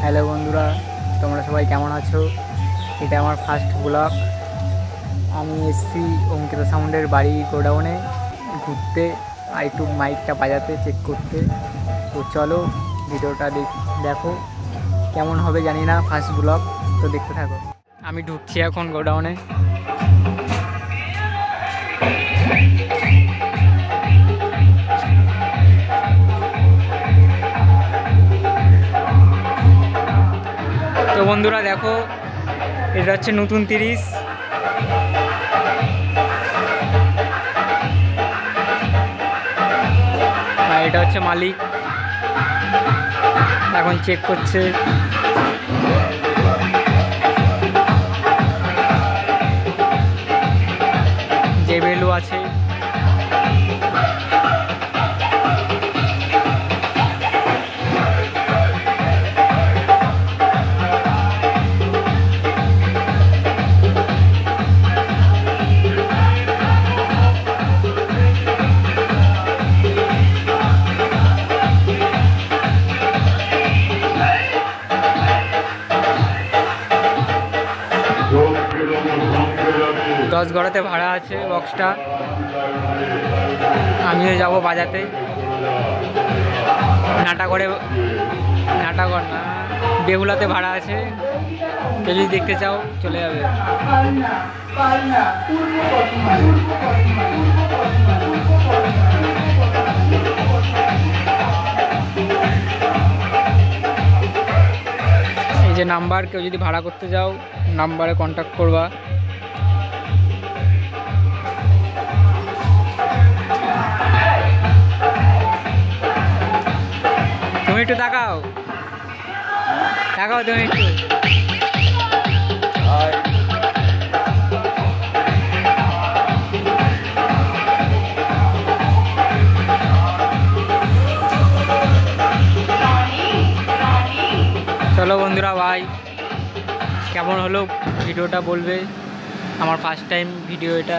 Hello বন্ধুরা, তোমরা সবাই কেমন আছো? এটা আমার ফার্স্ট ব্লগ। আমি এসছি অঙ্কিতা সাউন্ডের বাড়ি গোডাউনে ঘুরতে, আর একটু মাইকটা বাজাতে, চেক করতে। তো চলো ভিডিওটা দেখো, কেমন হবে জানি না, ফার্স্ট ব্লগ। তো দেখতে থাকো। আমি ঢুকছি এখন গোডাউনে। তো বন্ধুরা দেখো, এটা হচ্ছে নতুন 30। আর এটা হচ্ছে মালিক, এখন চেক করছে। যে বেলু আছে, গড়াতে ভাড়া আছে বক্সটা। আমিও যাব বাজাতে। নাটাগড়ে না, বেহুলাতে ভাড়া আছে। কেউ যদি দেখতে চাও চলে যাবে। এই যে নাম্বার, কেউ যদি ভাড়া করতে যাও নাম্বারে কন্ট্যাক্ট করবা। তুমি একটু তাকাও তুমি একটু। চলো বন্ধুরা, ভাই কেমন হলো ভিডিওটা বলবে। আমার ফার্স্ট টাইম ভিডিও এটা।